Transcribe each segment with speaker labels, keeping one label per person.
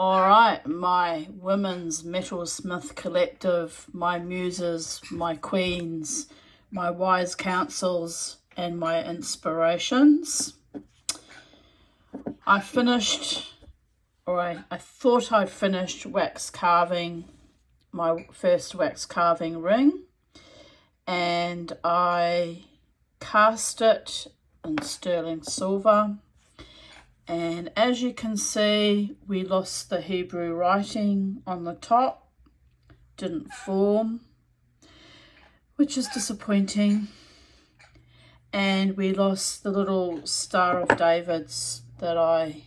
Speaker 1: All right, my women's metalsmith collective, my muses, my queens, my wise counsels, and my inspirations. I thought I'd finished wax carving, my first wax carving ring, and I cast it in sterling silver. And as you can see, we lost the Hebrew writing on the top, didn't form, which is disappointing. And we lost the little Star of David's that I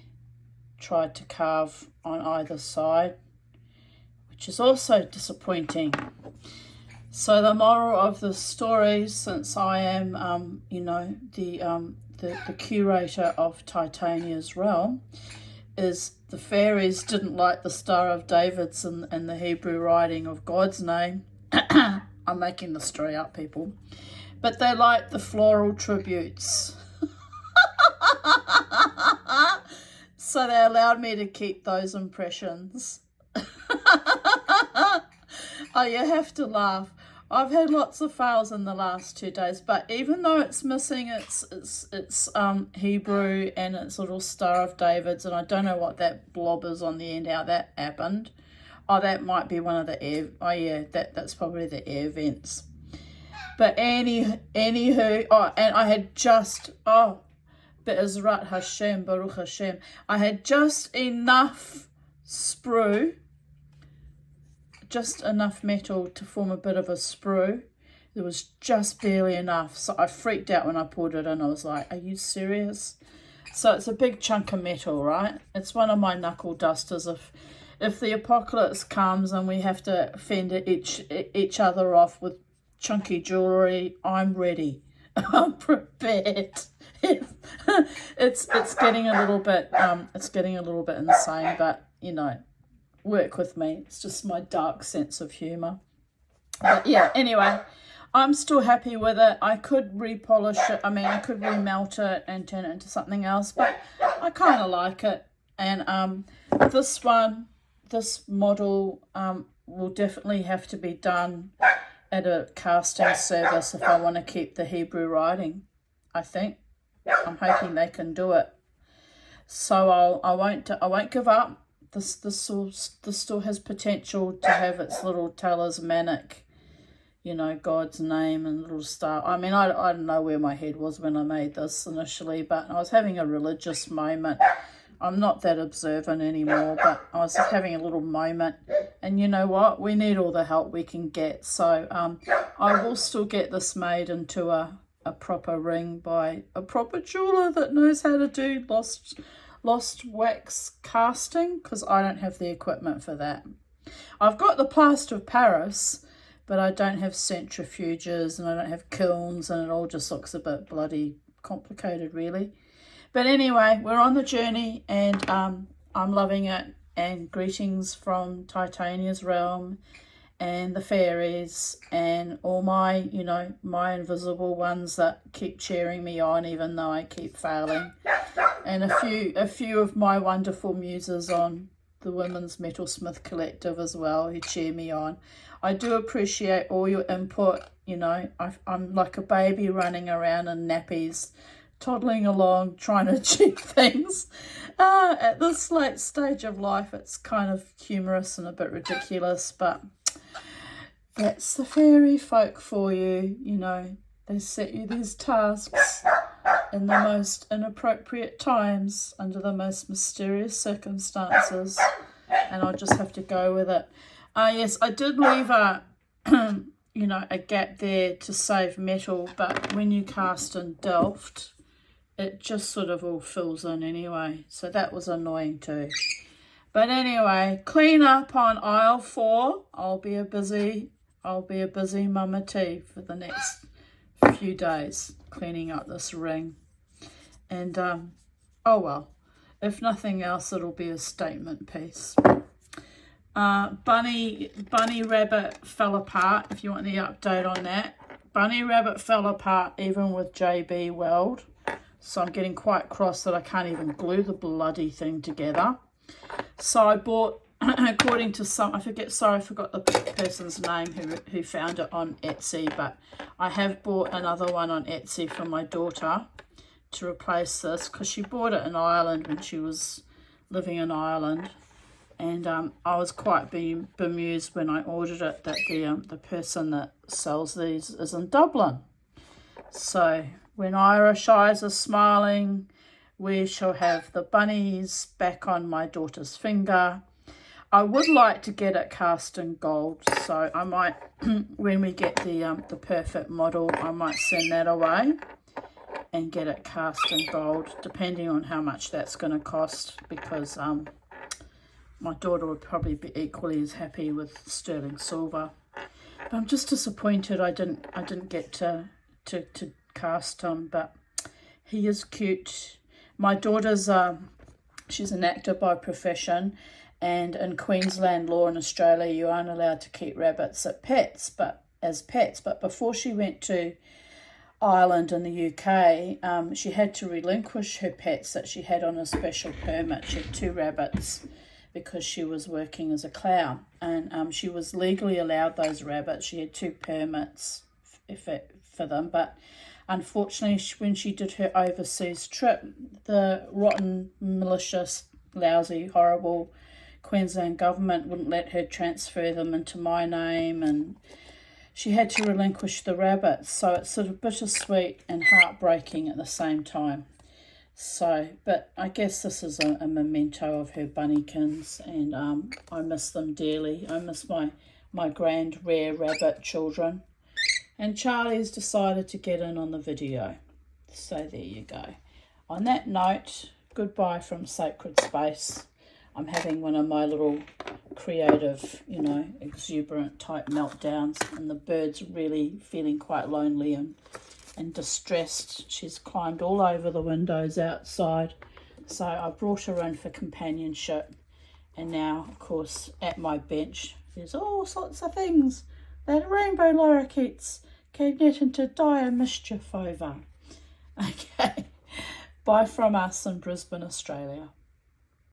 Speaker 1: tried to carve on either side, which is also disappointing. So the moral of the story, since I am, the curator of Titania's realm, is the fairies didn't like the Star of David's and the Hebrew writing of God's name. I'm making the story up, people. But they liked the floral tributes. So they allowed me to keep those impressions. Oh, you have to laugh. I've had lots of fails in the last 2 days, but even though it's missing its Hebrew and its little Star of David's, and I don't know what that blob is on the end, how that happened. Oh, that might be one of the air. Oh yeah, that's probably the air vents. But anywho, and I had just Be'ezrat Hashem, Baruch Hashem, I had just enough sprue. Just enough metal to form a bit of a sprue. There was just barely enough, so I freaked out when I poured it in. I was like, are you serious? So it's a big chunk of metal, right? It's one of my knuckle dusters. If the apocalypse comes and we have to fend each other off with chunky jewelry, I'm ready. I'm prepared. It's getting a little bit insane, but you know, work with me. It's just my dark sense of humour. But yeah, anyway, I'm still happy with it. I could repolish it. I mean, I could remelt it and turn it into something else, but I kind of like it. And this model will definitely have to be done at a casting service if I want to keep the Hebrew writing, I think. I'm hoping they can do it. So I won't give up. This still has potential to have its little talismanic, God's name and little star. I mean, I don't know where my head was when I made this initially, but I was having a religious moment. I'm not that observant anymore, but I was having a little moment. And you know what? We need all the help we can get. So I will still get this made into a proper ring by a proper jeweler that knows how to do lost wax casting, because I don't have the equipment for that. I've got the plaster of Paris, but I don't have centrifuges and I don't have kilns, and it all just looks a bit bloody complicated, really. But anyway, we're on the journey, and I'm loving it. And greetings from Titania's realm and the fairies and all my, my invisible ones that keep cheering me on even though I keep failing. And a few of my wonderful muses on the Women's Metalsmith Collective as well, who cheer me on. I do appreciate all your input. I'm like a baby running around in nappies, toddling along, trying to achieve things. At this late stage of life, it's kind of humorous and a bit ridiculous, but that's the fairy folk for you. They set you these tasks in the most inappropriate times, under the most mysterious circumstances, and I'll just have to go with it. Yes, I did leave a gap there to save metal, but when you cast in Delft, it just sort of all fills in anyway, so that was annoying too. But anyway, clean up on aisle 4. I'll be a busy Mama T for the next few days cleaning up this ring. And oh well, if nothing else, it'll be a statement piece. Bunny Rabbit fell apart, if you want the update on that. Bunny Rabbit fell apart even with JB Weld, so I'm getting quite cross that I can't even glue the bloody thing together. So I bought, according to some, I forgot the person's name who found it on Etsy, but I have bought another one on Etsy for my daughter to replace this, because she bought it in Ireland when she was living in Ireland. And I was quite bemused when I ordered it that the person that sells these is in Dublin. So when Irish eyes are smiling, we shall have the bunnies back on my daughter's finger. I would like to get it cast in gold, so I might, when we get the perfect model, I might send that away and get it cast in gold, depending on how much that's going to cost, because my daughter would probably be equally as happy with sterling silver. But I'm just disappointed I didn't get to cast him, but he is cute. My daughter's she's an actor by profession, and in Queensland law in Australia you aren't allowed to keep rabbits as pets. But before she went to Ireland and the UK, she had to relinquish her pets that she had on a special permit. She had 2 rabbits because she was working as a clown, and she was legally allowed those rabbits. She had 2 permits for them, but unfortunately when she did her overseas trip, the rotten, malicious, lousy, horrible Queensland government wouldn't let her transfer them into my name, and she had to relinquish the rabbits. So it's sort of bittersweet and heartbreaking at the same time. So, but I guess this is a memento of her bunnykins, and I miss them dearly. I miss my grand rare rabbit children. And Charlie's decided to get in on the video. So there you go. On that note, goodbye from Sacred Space. I'm having one of my little creative, exuberant type meltdowns, and the bird's really feeling quite lonely and distressed. She's climbed all over the windows outside. So I brought her in for companionship. And now, of course, at my bench, there's all sorts of things that rainbow lorikeets can get into dire mischief over. Okay. Bye from us in Brisbane, Australia.